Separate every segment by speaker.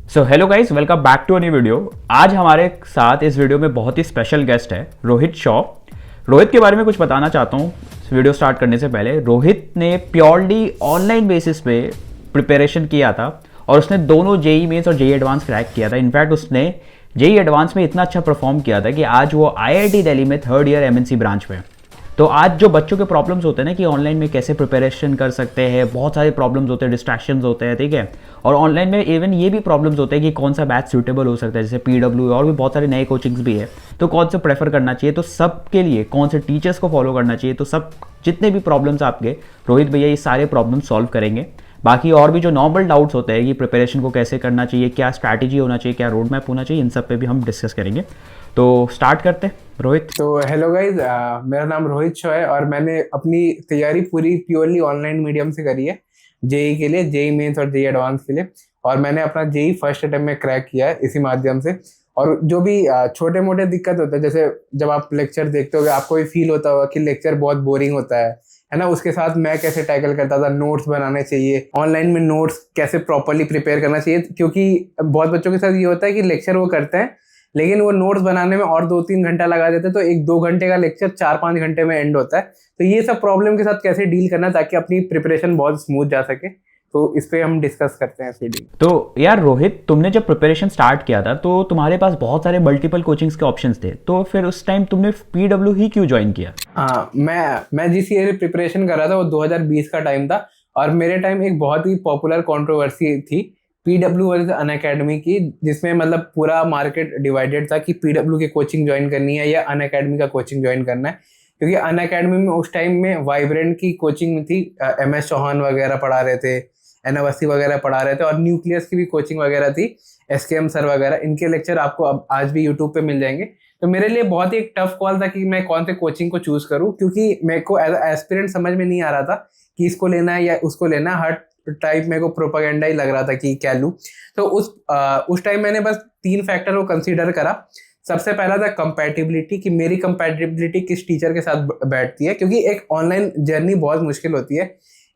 Speaker 1: So hello guys, welcome back to a new video. आज हमारे साथ इस वीडियो में बहुत ही स्पेशल गेस्ट है रोहित शॉ। रोहित के बारे में कुछ बताना चाहता हूँ वीडियो स्टार्ट करने से पहले। रोहित ने प्योरली ऑनलाइन बेसिस पे प्रिपरेशन किया था और उसने दोनों जेई मेंस और जेई एडवांस क्रैक किया था। इनफैक्ट उसने जेई एडवांस में इतना अच्छा परफॉर्म किया था कि आज वो आईआईटी दिल्ली में थर्ड ईयर एमएनसी ब्रांच में। तो आज जो बच्चों के प्रॉब्लम्स होते हैं ना कि ऑनलाइन में कैसे प्रिपरेशन कर सकते हैं, बहुत सारे प्रॉब्लम्स होते हैं, डिस्ट्रैक्शंस होते हैं, ठीक है। और ऑनलाइन में इवन ये भी प्रॉब्लम्स होते हैं कि कौन सा बैच सूटेबल हो सकता है, जैसे पीडब्ल्यू और भी बहुत सारे नए कोचिंग्स भी है, तो कौन से प्रेफर करना चाहिए, तो सबके लिए कौन से टीचर्स को फॉलो करना चाहिए, तो सब जितने भी प्रॉब्लम्स आपके, रोहित भैया ये सारे प्रॉब्लम सॉल्व करेंगे। बाकी और भी जो नॉर्मल डाउट्स होते हैं कि प्रिपरेशन को कैसे करना चाहिए, क्या स्ट्रैटेजी होना चाहिए, क्या रोड मैप होना चाहिए, इन सब पे भी हम डिस्कस करेंगे। तो स्टार्ट करते हैं रोहित।
Speaker 2: तो हेलो गाइज, मेरा नाम रोहित शॉ है और मैंने अपनी तैयारी पूरी प्योरली ऑनलाइन मीडियम से करी है जेई के लिए, जेई मेंस और जेई एडवांस के लिए। और मैंने अपना जेई फर्स्ट अटेम्प्ट में क्रैक किया है इसी माध्यम से। और जो भी छोटे मोटे दिक्कत होते हैं, जैसे जब आप लेक्चर देखते होगे आपको भी फील होता होगा कि लेक्चर बहुत बोरिंग होता है ना। उसके साथ मैं कैसे टैकल करता था, नोट्स बनाने चाहिए, ऑनलाइन में नोट्स कैसे प्रॉपरली प्रिपेयर करना चाहिए, क्योंकि बहुत बच्चों के साथ ये होता है कि लेक्चर वो करते हैं लेकिन वो नोट्स बनाने में और 2-3 घंटा लगा देते हैं, तो 1-2 घंटे का लेक्चर 4-5 घंटे में एंड होता है। तो ये सब प्रॉब्लम के साथ कैसे डील करना ताकि अपनी प्रिपरेशन बहुत स्मूथ जा सके, तो इस पे हम डिस्कस करते हैं सीडी।
Speaker 1: तो यार रोहित, तुमने जब प्रिपरेशन स्टार्ट किया था तो तुम्हारे पास बहुत सारे मल्टीपल कोचिंग्स के ऑप्शंस थे, तो फिर उस टाइम तुमने पीडब्ल्यू ही क्यों ज्वाइन किया?
Speaker 2: हाँ, मैं जिस ईयर प्रिपरेशन कर रहा था वो 2020 का टाइम था। और मेरे टाइम एक बहुत ही पॉपुलर कंट्रोवर्सी थी पीडब्ल्यू वर्सेस अनअकैडमी की, जिसमें मतलब पूरा मार्केट डिवाइडेड था कि पीडब्ल्यू की कोचिंग ज्वाइन करनी है या अनअकैडमी का कोचिंग ज्वाइन करना है। क्योंकि अनअकैडमी में उस टाइम में वाइब्रेंट की कोचिंग थी, एमएस चौहान वगैरह पढ़ा रहे थे, एन अवस्थी वगैरह पढ़ा रहे थे, और न्यूक्लियस की भी कोचिंग वगैरह थी, एसकेएम सर वगैरह। इनके लेक्चर आपको अब आज भी यूट्यूब पे मिल जाएंगे। तो मेरे लिए बहुत ही एक टफ कॉल था कि मैं कौन से कोचिंग को चूज करूं, क्योंकि मेरे को एज एस्पिरेंट समझ में नहीं आ रहा था कि इसको लेना है या उसको लेना है। हर टाइप मेरे को प्रोपागेंडा ही लग रहा था कि क्या लूं। तो उस टाइम मैंने बस 3 फैक्टर को कंसीडर करा। सबसे पहला था कंपैटिबिलिटी, कि मेरी कंपैटिबिलिटी किस टीचर के साथ बैठती है, क्योंकि एक ऑनलाइन जर्नी बहुत मुश्किल होती है।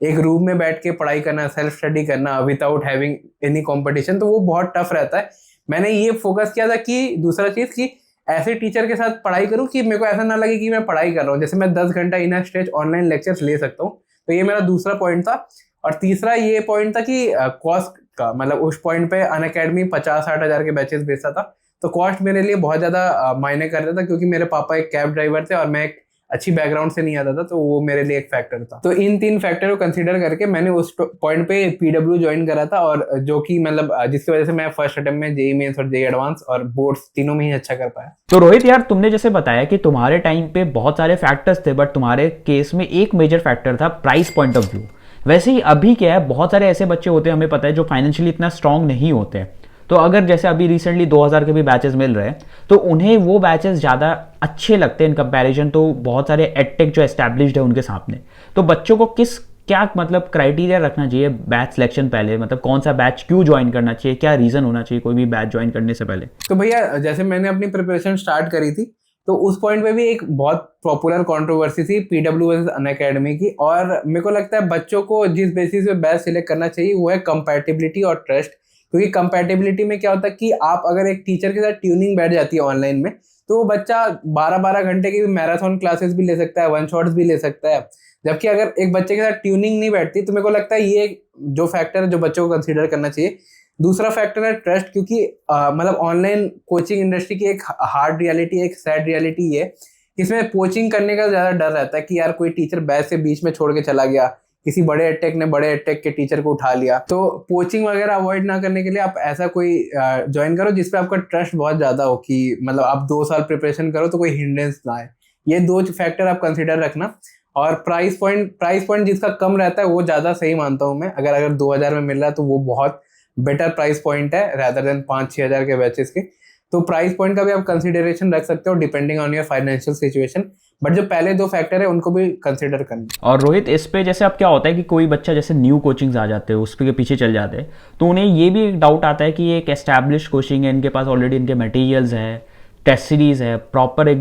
Speaker 2: एक रूम में बैठ के पढ़ाई करना, सेल्फ स्टडी करना विदाउट हैविंग एनी कंपटीशन, तो वो बहुत टफ रहता है। मैंने ये फोकस किया था कि दूसरा चीज कि ऐसे टीचर के साथ पढ़ाई करूं कि मेरे को ऐसा ना लगे कि मैं पढ़ाई कर रहा हूँ, जैसे मैं 10 घंटा इन अ स्ट्रेच ऑनलाइन लेक्चर्स ले सकता हूँ। तो ये मेरा दूसरा पॉइंट था। और तीसरा ये पॉइंट था कि कॉस्ट का, मतलब उस पॉइंट पे अनअकैडमी 50-60 हज़ार के बैचेस बेचता था, तो कॉस्ट मेरे लिए बहुत ज़्यादा मायने कर रहा था, क्योंकि मेरे पापा एक कैब ड्राइवर थे और मैं एक अच्छी बैकग्राउंड से नहीं आता था, तो वो मेरे लिए एक फैक्टर था। तो इन 3 फैक्टर को कंसीडर करके मैंने उस पॉइंट पे पीडब्ल्यू ज्वाइन करा था, और जो कि मतलब जिसकी वजह से मैं फर्स्ट अटेम्प्ट में जेई मेंस और जेई एडवांस और बोर्ड्स तीनों में ही अच्छा कर पाया।
Speaker 1: तो रोहित यार, तुमने जैसे बताया कि तुम्हारे टाइम पे बहुत सारे फैक्टर्स थे, बट तुम्हारे केस में एक मेजर फैक्टर था प्राइस पॉइंट ऑफ व्यू। वैसे ही अभी क्या है, बहुत सारे ऐसे बच्चे होते हैं, हमें पता है, जो फाइनेंशियली इतना स्ट्रांग नहीं होते हैं। तो अगर जैसे अभी रिसेंटली 2000 के भी बैचेस मिल रहे हैं, तो उन्हें वो बैचेस ज़्यादा अच्छे लगते हैं इन कंपैरिजन तो बहुत सारे एडटेक जो एस्टैब्लिश्ड है उनके सामने। तो बच्चों को क्या मतलब क्राइटेरिया रखना चाहिए बैच सिलेक्शन पहले, मतलब कौन सा बैच क्यों ज्वाइन करना चाहिए, क्या रीज़न होना चाहिए कोई भी बैच ज्वाइन करने से पहले?
Speaker 2: तो भैया, जैसे मैंने अपनी प्रिपरेशन स्टार्ट करी थी, तो उस पॉइंट पे भी एक बहुत पॉपुलर कंट्रोवर्सी थी पीडब्ल्यू वर्सेस अनअकैडमी की। और मेरे को लगता है बच्चों को जिस बेसिस पे बैच सिलेक्ट करना चाहिए वो है कंपैटिबिलिटी और ट्रस्ट। क्योंकि कंपैटिबिलिटी में क्या होता है कि आप अगर एक टीचर के साथ ट्यूनिंग बैठ जाती है ऑनलाइन में, तो वो बच्चा 12-12 घंटे की मैराथन क्लासेस भी ले सकता है, वन शॉट्स भी ले सकता है। जबकि अगर एक बच्चे के साथ ट्यूनिंग नहीं बैठती, तो मेरे को लगता है ये जो फैक्टर है जो बच्चों को कंसीडर करना चाहिए। दूसरा फैक्टर है ट्रस्ट, क्योंकि मतलब ऑनलाइन कोचिंग इंडस्ट्री की एक हार्ड रियलिटी, एक सैड रियलिटी है, इसमें कोचिंग करने का ज़्यादा डर रहता है कि यार कोई टीचर बैच से बीच में छोड़ के चला गया, किसी बड़े एडटेक ने बड़े एडटेक के टीचर को उठा लिया। तो कोचिंग वगैरह अवॉइड ना करने के लिए आप ऐसा कोई ज्वाइन करो जिसपे आपका ट्रस्ट बहुत ज़्यादा हो, कि मतलब आप 2 साल प्रिपरेशन करो तो कोई हिंड्रेंस ना आए। ये 2 फैक्टर आप कंसिडर रखना। और प्राइस पॉइंट जिसका कम रहता है वो ज़्यादा सही मानता हूँ मैं। अगर 2000 में मिल रहा है तो वो बहुत बेटर प्राइस पॉइंट है रैदर देन 5-6 हज़ार के बैचेस के। तो प्राइस पॉइंट का भी आप कंसिडरेशन रख सकते हो depending on your financial situation, but जो पहले 2 फैक्टर है उनको भी कंसिडर करना।
Speaker 1: और रोहित, इस पे जैसे अब क्या होता है कि कोई बच्चा जैसे न्यू कोचिंग्स आ जाते हैं उसके पीछे चल जाते हैं, तो उन्हें ये भी डाउट आता है कि ये एक एस्टैब्लिश कोचिंग है, इनके पास ऑलरेडी इनके मटेरियल्स हैं, टेस्ट सीरीज़ है, प्रॉपर एक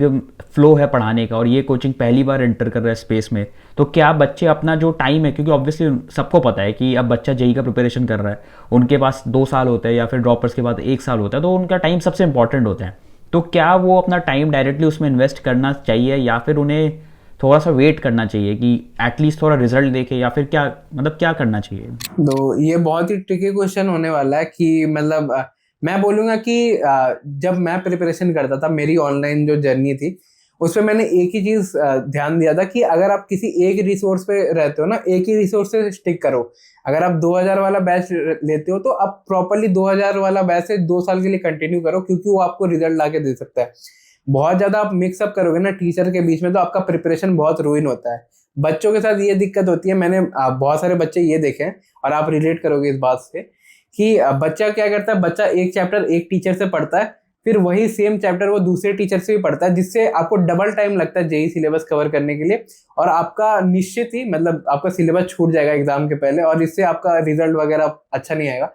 Speaker 1: फ्लो है पढ़ाने का, और ये कोचिंग पहली बार एंटर कर रहा है स्पेस में, तो क्या बच्चे अपना जो टाइम है, क्योंकि ऑब्वियसली सबको पता है कि अब बच्चा जेई का प्रिपरेशन कर रहा है, उनके पास 2 साल होते हैं या फिर ड्रॉपर्स के बाद 1 साल होता है, तो उनका टाइम सबसे इंपॉर्टेंट होता है। तो क्या वो अपना टाइम डायरेक्टली उसमें इन्वेस्ट करना चाहिए, या फिर उन्हें थोड़ा सा वेट करना चाहिए कि एटलीस्ट थोड़ा रिजल्ट देखे, या फिर क्या मतलब क्या करना चाहिए?
Speaker 2: तो ये बहुत ही ट्रिकी क्वेश्चन होने वाला है कि मतलब मैं बोलूँगा कि जब मैं प्रिपरेशन करता था, मेरी ऑनलाइन जो जर्नी थी, उसमें मैंने एक ही चीज़ ध्यान दिया था कि अगर आप किसी एक रिसोर्स पे रहते हो ना, एक ही रिसोर्स से स्टिक करो। अगर आप 2000 वाला बैच लेते हो तो आप प्रॉपरली 2000 वाला बैच से 2 साल के लिए कंटिन्यू करो, क्योंकि वो आपको रिजल्ट ला के दे सकता है। बहुत ज़्यादा आप मिक्सअप करोगे ना टीचर के बीच में, तो आपका प्रिपरेशन बहुत रुइन होता है। बच्चों के साथ ये दिक्कत होती है, मैंने बहुत सारे बच्चे ये देखे हैं और आप रिलेट करोगे इस बात से कि बच्चा क्या करता है, बच्चा एक चैप्टर एक टीचर से पढ़ता है, फिर वही सेम चैप्टर वो दूसरे टीचर से भी पढ़ता है, जिससे आपको डबल टाइम लगता है जेई सिलेबस कवर करने के लिए, और आपका निश्चित ही मतलब आपका सिलेबस छूट जाएगा एग्जाम के पहले, और इससे आपका रिजल्ट वगैरह अच्छा नहीं आएगा।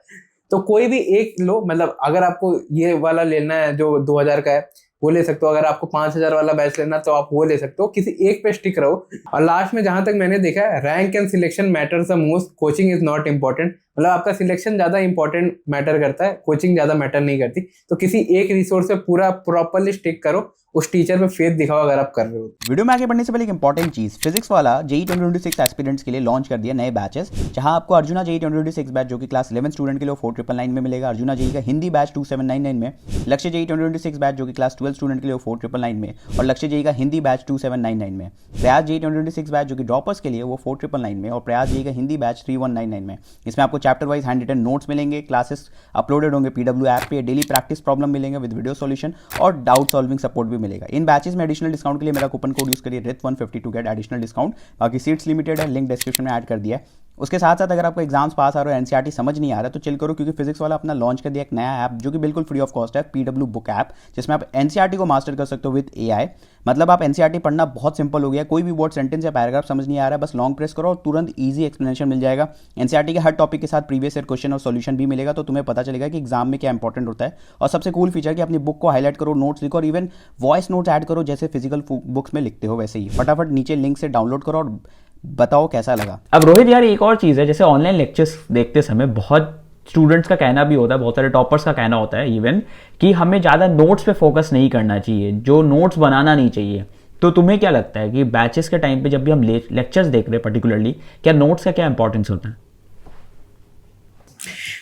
Speaker 2: तो कोई भी एक लो, मतलब अगर आपको ये वाला लेना है जो 2000 का है वो ले सकते हो, अगर आपको 5000 वाला बैच लेना तो आप वो ले सकते हो, किसी एक पे स्टिक रहो। और लास्ट में जहां तक मैंने देखा है, rank and selection matters the most, coaching is not important. मतलब आपका सिलेक्शन ज्यादा इंपॉर्टेंट मैटर करता है, कोचिंग ज्यादा मैटर नहीं करती। तो किसी एक रिसोर्स पे पूरा प्रॉपरली स्टिक करो, उस टीचर पे फेथ दिखाओ अगर आप कर रहे हो।
Speaker 3: वीडियो में आगे बढ़ने से पहले एक इंपॉर्टेंट चीज, फिजिक्स वाला जेई 2026 एस्पिरेंट्स के लिए लॉन्च कर दिया नए बैचेस, जहां आपको अर्जुना जेई 2026 बैच जो कि क्लास 11 स्टूडेंट के लिए 4999 में मिलेगा, अर्जुना जेई का हिंदी बैच 2799 में, लक्ष्य जेई 2026 बैच जो कि क्लास 12 स्टूडेंट के लिए 4999 में, और लक्ष्य जेई का हिंदी बैच 2799 में, प्रयास जेई 2026 बैच जो कि ड्रॉपर्स के लिए वो 4999 में, और प्रयास जेई का हिंदी बैच 3199 में। इसमें आपको chapter wise hand written notes मिलेंगे, क्लासेस अपलोडेड होंगे पीडब्ल्यू ऐप पे, डेली प्रैक्टिस प्रॉब्लम मिलेंगे विद वीडियो सॉल्यूशन, और डाउट सॉल्विंग सपोर्ट भी मिलेगा। इन बैचेस में एडिशनल डिस्काउंट के लिए मेरा कूपन कोड यूज करिए RIT150 to get additional discount. बाकी सीट्स लिमिटेड है, लिंक डिस्क्रिप्शन में ऐड कर दिया है। उसके साथ साथ अगर आपको एग्जाम्स पास आ रहे हो, एनसीईआरटी समझ नहीं आ रहा, तो चिल करो, क्योंकि फिजिक्स वाला अपना लॉन्च कर दिया एक नया ऐप जो कि बिल्कुल फ्री ऑफ कॉस्ट है, पीडब्ल्यू बुक ऐप, जिसमें आप एनसीईआरटी को मास्टर कर सकते हो विद एआई। मतलब आप एनसीईआरटी पढ़ना बहुत सिंपल हो गया, कोई भी वर्ड, सेंटेंस या पैराग्राफ समझ नहीं आ रहा है, बस लॉन्ग प्रेस करो और तुरंत ईजी एक्सप्लेनेशन मिल जाएगा। एनसीईआरटी के हर टॉपिक के साथ प्रीवियस ईयर क्वेश्चन और सॉल्यूशन भी मिलेगा, तो तुम्हें पता चलेगा कि एग्जाम में क्या इंपॉर्टेंट होता है। और सबसे कूल फीचर कि अपनी बुक को हाईलाइट करो, नोट्स लिखो, और इवन वॉइस नोट्स ऐड करो, जैसे फिजिकल बुक्स में लिखते हो वैसे ही। फटाफट नीचे लिंक से डाउनलोड करो और बताओ कैसा लगा।
Speaker 1: अब रोहित यार, एक और चीज़ है, जैसे ऑनलाइन लेक्चर्स देखते समय बहुत स्टूडेंट्स का कहना भी होता है, बहुत सारे टॉपर्स का कहना होता है इवन, कि हमें ज़्यादा नोट्स पे फोकस नहीं करना चाहिए, जो नोट्स बनाना नहीं चाहिए। तो तुम्हें क्या लगता है कि बैचेस के टाइम पे जब भी हम लेक्चर्स देख रहे हैं पर्टिकुलरली, क्या नोट्स का क्या इंपॉर्टेंस होता है?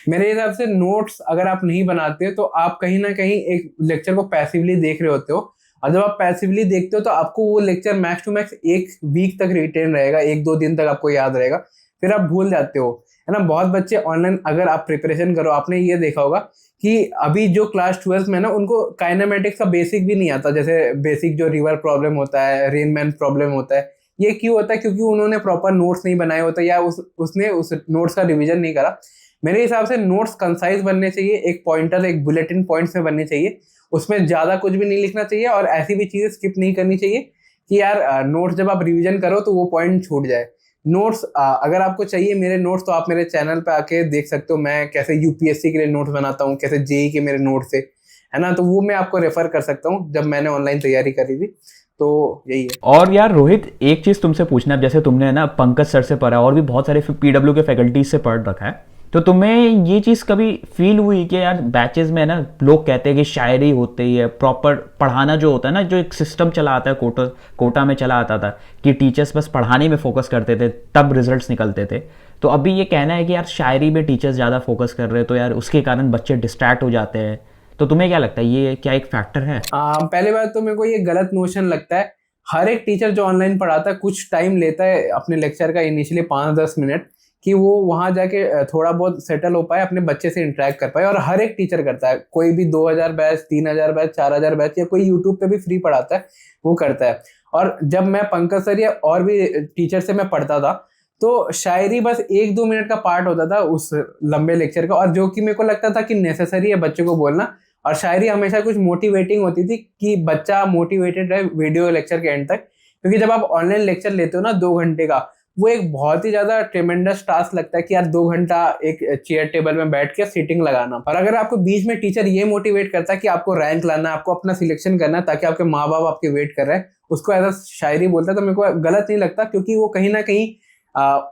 Speaker 2: मेरे हिसाब से नोट्स अगर आप नहीं बनाते तो आप कहीं ना कहीं एक लेक्चर को पैसिवली देख रहे होते हो, और जब आप पैसिवली देखते हो तो आपको वो lecture max to max 1 week तक रिटेन रहेगा, 1-2 दिन तक आपको याद रहेगा, फिर आप भूल जाते हो, है ना। बहुत बच्चे ऑनलाइन अगर आप प्रिपरेशन करो, आपने ये देखा होगा कि अभी जो क्लास 12 में ना, उनको काइनेमेटिक्स का बेसिक भी नहीं आता, जैसे बेसिक जो रिवर प्रॉब्लम होता है, रेनमैन प्रॉब्लम होता है। ये क्यों होता है? क्योंकि उन्होंने प्रॉपर नोट्स नहीं बनाए होते, या उसने उस नोट्स का रिविजन नहीं करा। मेरे हिसाब से नोट्स कंसाइज बनने चाहिए, एक पॉइंटर, एक बुलेटिन पॉइंट्स में बनने चाहिए, उसमें ज्यादा कुछ भी नहीं लिखना चाहिए, और ऐसी भी चीजें स्किप नहीं करनी चाहिए कि यार नोट्स जब आप रिवीजन करो तो वो पॉइंट छूट जाए। नोट्स अगर आपको चाहिए मेरे नोट्स, तो आप मेरे चैनल पे आके देख सकते हो, मैं कैसे यूपीएससी के लिए नोट्स बनाता हूँ, कैसे जेई के मेरे नोट्स थे, है ना। तो वो मैं आपको रेफर कर सकता हूँ, जब मैंने ऑनलाइन तैयारी करी थी। तो यही है।
Speaker 1: और यार रोहित, एक चीज़ तुमसे पूछना है, जैसे तुमने ना पंकज सर से पढ़ा और भी बहुत सारे पीडब्ल्यू के फैकल्टीज से पढ़ रखा है, तो तुम्हें ये चीज़ कभी फील हुई कि यार बैचेस में ना लोग कहते हैं कि शायरी होती है, प्रॉपर पढ़ाना जो होता है ना, जो एक सिस्टम चला आता है, कोटा में चला आता था कि टीचर्स बस पढ़ाने में फोकस करते थे, तब रिजल्ट्स निकलते थे। तो अभी ये कहना है कि यार शायरी में टीचर्स ज़्यादा फोकस कर रहे हैं, तो यार उसके कारण बच्चे डिस्ट्रैक्ट हो जाते हैं। तो तुम्हें क्या लगता है, ये क्या एक फैक्टर है?
Speaker 2: पहले बात तो मेरे को ये गलत नोशन लगता है। हर एक टीचर जो ऑनलाइन पढ़ाता है कुछ टाइम लेता है अपने लेक्चर का, इनिशियली 5-10 मिनट, कि वो वहां जाके थोड़ा बहुत सेटल हो पाए, अपने बच्चे से इंटरेक्ट कर पाए। और हर एक टीचर करता है, कोई भी 2000 बैच, 3000 बैच, 4000 बैच, या कोई यूट्यूब पे भी फ्री पढ़ाता है, वो करता है। और जब मैं पंकज सर या और भी टीचर से मैं पढ़ता था, तो शायरी बस 1-2 मिनट का पार्ट होता था उस लंबे लेक्चर का, और जो कि मेरे को लगता था कि नेसेसरी है बच्चे को बोलना। और शायरी हमेशा कुछ मोटिवेटिंग होती थी कि बच्चा मोटिवेटेड रहे वीडियो लेक्चर के एंड तक। क्योंकि जब आप ऑनलाइन लेक्चर लेते हो ना 2 घंटे का, वो एक बहुत ही ज्यादा ट्रेमेंडस टास्क लगता है कि यार 2 घंटा एक चेयर टेबल में बैठ के सीटिंग लगाना। और अगर आपको बीच में टीचर ये मोटिवेट करता है कि आपको रैंक लाना, आपको अपना सिलेक्शन करना है ताकि आपके माँ बाप आपके वेट कर रहे हैं, उसको एज अ शायरी बोलता है, तो मेरे को गलत नहीं लगता, क्योंकि वो कहीं ना कहीं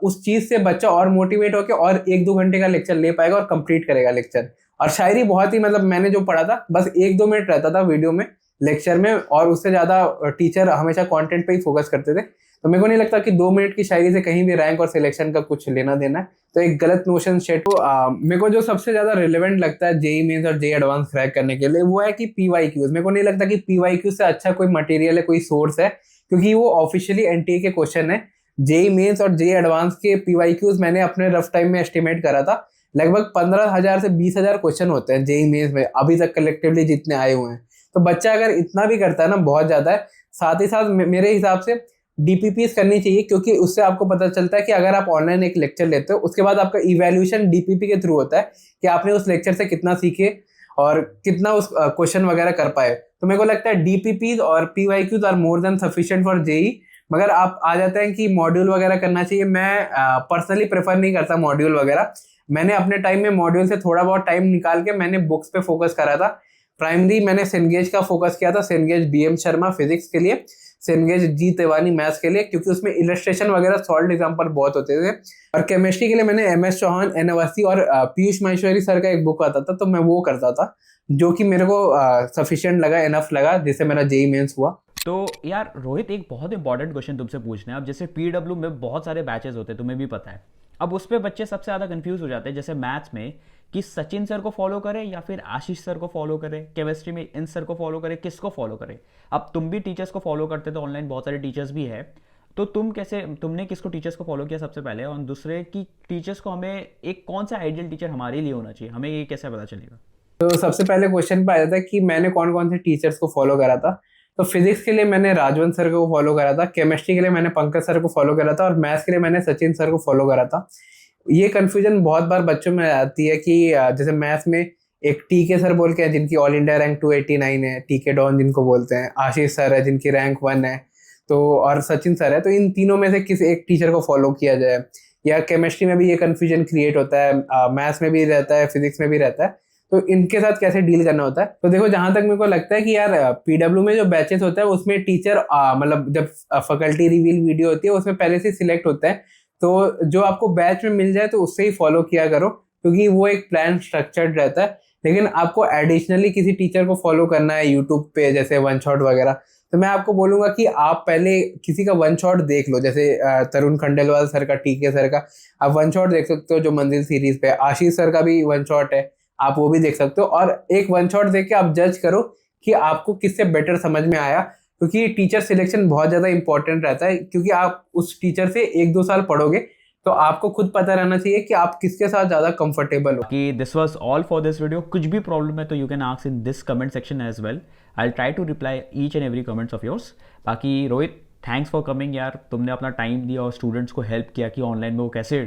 Speaker 2: उस चीज से बच्चा और मोटिवेट होकर और 1-2 घंटे का लेक्चर ले पाएगा और कंप्लीट करेगा लेक्चर। और शायरी बहुत ही मतलब मैंने जो पढ़ा था बस 1-2 मिनट रहता था वीडियो में, लेक्चर में, और उससे ज्यादा टीचर हमेशा कंटेंट पे ही फोकस करते थे। तो मेरे को नहीं लगता कि 2 मिनट की शायरी से कहीं भी रैंक और सिलेक्शन का कुछ लेना देना है। तो एक गलत नोशन सेट। तो मेरे को जो सबसे ज्यादा रिलेवेंट लगता है जेई मेंस और जेई एडवांस क्रैक करने के लिए वो है कि पीवाईक्यूज। मेरे को नहीं लगता कि पीवाईक्यू से अच्छा कोई मटेरियल है, कोई सोर्स है, क्योंकि वो ऑफिशियली एनटीए के क्वेश्चन है। जेई मेंस और जेई एडवांस के पीवाईक्यूज मैंने अपने रफ टाइम में एस्टिमेट करा था, लगभग 15,000 से 20,000 क्वेश्चन होते हैं जेई मेंस में अभी तक कलेक्टिवली जितने आए हुए हैं। तो बच्चा अगर इतना भी करता है ना, बहुत ज्यादा है। साथ ही साथ मेरे हिसाब से डीपीपीस करनी चाहिए, क्योंकि उससे आपको पता चलता है कि अगर आप ऑनलाइन एक लेक्चर लेते हो उसके बाद आपका इवैल्यूएशन डीपीपी के थ्रू होता है कि आपने उस लेक्चर से कितना सीखे और कितना उस क्वेश्चन वगैरह कर पाए। तो मेरे को लगता है डीपीपीज और PYQs are more than sufficient for JEE. मगर आप आ जाते हैं कि मॉड्यूल वगैरह करना चाहिए। मैं पर्सनली प्रेफर नहीं करता मॉड्यूल वगैरह। मैंने अपने टाइम में मॉड्यूल से थोड़ा बहुत टाइम निकाल के मैंने बुक्स पे फोकस करा था। प्राइमरी मैंने सेनगेज का फोकस किया था, सेनगेज बीएम शर्मा फिजिक्स के लिए, सेनगेज जी तिवारी मैथ्स के लिए, क्योंकि उसमें इलस्ट्रेशन वगैरह सॉल्व एग्जाम्पल बहुत होते थे। और केमिस्ट्री के लिए मैंने एमएस चौहान, एन अवस्थी और पीयूष माहेश्वरी सर का एक बुक आता था, तो मैं वो करता था, जो कि मेरे को सफिशिएंट लगा, इनफ लगा, जिससे मेरा जेई मेंस हुआ।
Speaker 1: तो यार रोहित, एक बहुत इंपॉर्टेंट क्वेश्चन तुमसे पूछना है। अब जैसे पीडब्ल्यू में बहुत सारे बैचेस होते हैं, तुम्हें भी पता है। अब उस पर बच्चे सबसे ज़्यादा कंफ्यूज हो जाते हैं, जैसे मैथ्स में कि सचिन सर को फॉलो करें या फिर आशीष सर को फॉलो करें, केमिस्ट्री में इन सर को फॉलो करें, किसको फॉलो करें। अब तुम भी टीचर्स को फॉलो करते तो ऑनलाइन बहुत सारे टीचर्स भी है, तो तुमने किसको टीचर्स को फॉलो किया सबसे पहले, और दूसरे की टीचर्स को हमें एक कौन सा आइडियल टीचर हमारे लिए होना चाहिए, हमें ये कैसे पता चलेगा।
Speaker 2: तो सबसे पहले क्वेश्चन पे आ जाता है कि मैंने कौन कौन से टीचर्स को फॉलो करा था। तो फिजिक्स के लिए मैंने राजवंत सर को फॉलो करा था, केमिस्ट्री के लिए मैंने पंकज सर को फॉलो करा था, और मैथ्स के लिए मैंने सचिन सर को फॉलो करा था। ये कंफ्यूजन बहुत बार बच्चों में आती है कि जैसे मैथ्स में एक टीके सर बोल के हैं जिनकी ऑल इंडिया रैंक 289 है, टीके डॉन जिनको बोलते हैं, आशीष सर है जिनकी रैंक 1 है, तो और सचिन सर है। तो इन तीनों में से किसी एक टीचर को फॉलो किया जाए। या केमिस्ट्री में भी ये कंफ्यूजन क्रिएट होता है, मैथ्स में भी रहता है, फिजिक्स में भी रहता है। तो इनके साथ कैसे डील करना होता है। तो देखो, जहां तक मेरे को लगता है कि यार पीडब्ल्यू में जो बैचेस होता है उसमें टीचर मतलब जब फैकल्टी रिवील वीडियो होती है उसमें पहले से सिलेक्ट होता है। तो जो आपको बैच में मिल जाए तो उससे ही फॉलो किया करो, क्योंकि वो एक प्लान स्ट्रक्चर्ड रहता है। लेकिन आपको एडिशनली किसी टीचर को फॉलो करना है यूट्यूब पे, जैसे वन शॉट वगैरह, तो मैं आपको बोलूंगा कि आप पहले किसी का वन शॉट देख लो। जैसे तरुण खंडेलवाल सर का, टीके सर का आप वन शॉट देख सकते हो जो मंजिल सीरीज पे। आशीष सर का भी वन शॉट है, आप वो भी देख सकते हो। और एक वन शॉट देख के आप जज करो कि आपको किससे बेटर समझ में आया, क्योंकि टीचर सिलेक्शन बहुत ज़्यादा इंपॉर्टेंट रहता है। क्योंकि आप उस टीचर से 1-2 साल पढ़ोगे तो आपको खुद पता रहना चाहिए कि आप किसके साथ ज़्यादा कंफर्टेबल हो।
Speaker 1: कि this was all for this video. कुछ भी प्रॉब्लम है तो you can ask in this comment section as well. I will try to reply each and every comments of yours. बाकी रोहित, थैंक्स फॉर कमिंग यार, तुमने अपना टाइम दिया और स्टूडेंट्स को हेल्प किया कि ऑनलाइन में वो कैसे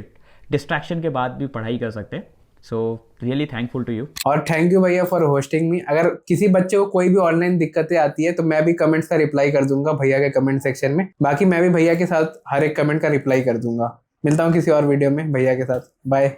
Speaker 1: डिस्ट्रैक्शन के बाद भी पढ़ाई कर सकते हैं। So really thankful to you.
Speaker 2: और थैंक यू भैया फॉर होस्टिंग मी। अगर किसी बच्चे को कोई भी ऑनलाइन दिक्कतें आती है तो मैं भी कमेंट्स का रिप्लाई कर दूंगा भैया के कमेंट सेक्शन में। बाकी मैं भी भैया के साथ हर एक कमेंट का रिप्लाई कर दूंगा। मिलता हूँ किसी और वीडियो में भैया के साथ। बाय।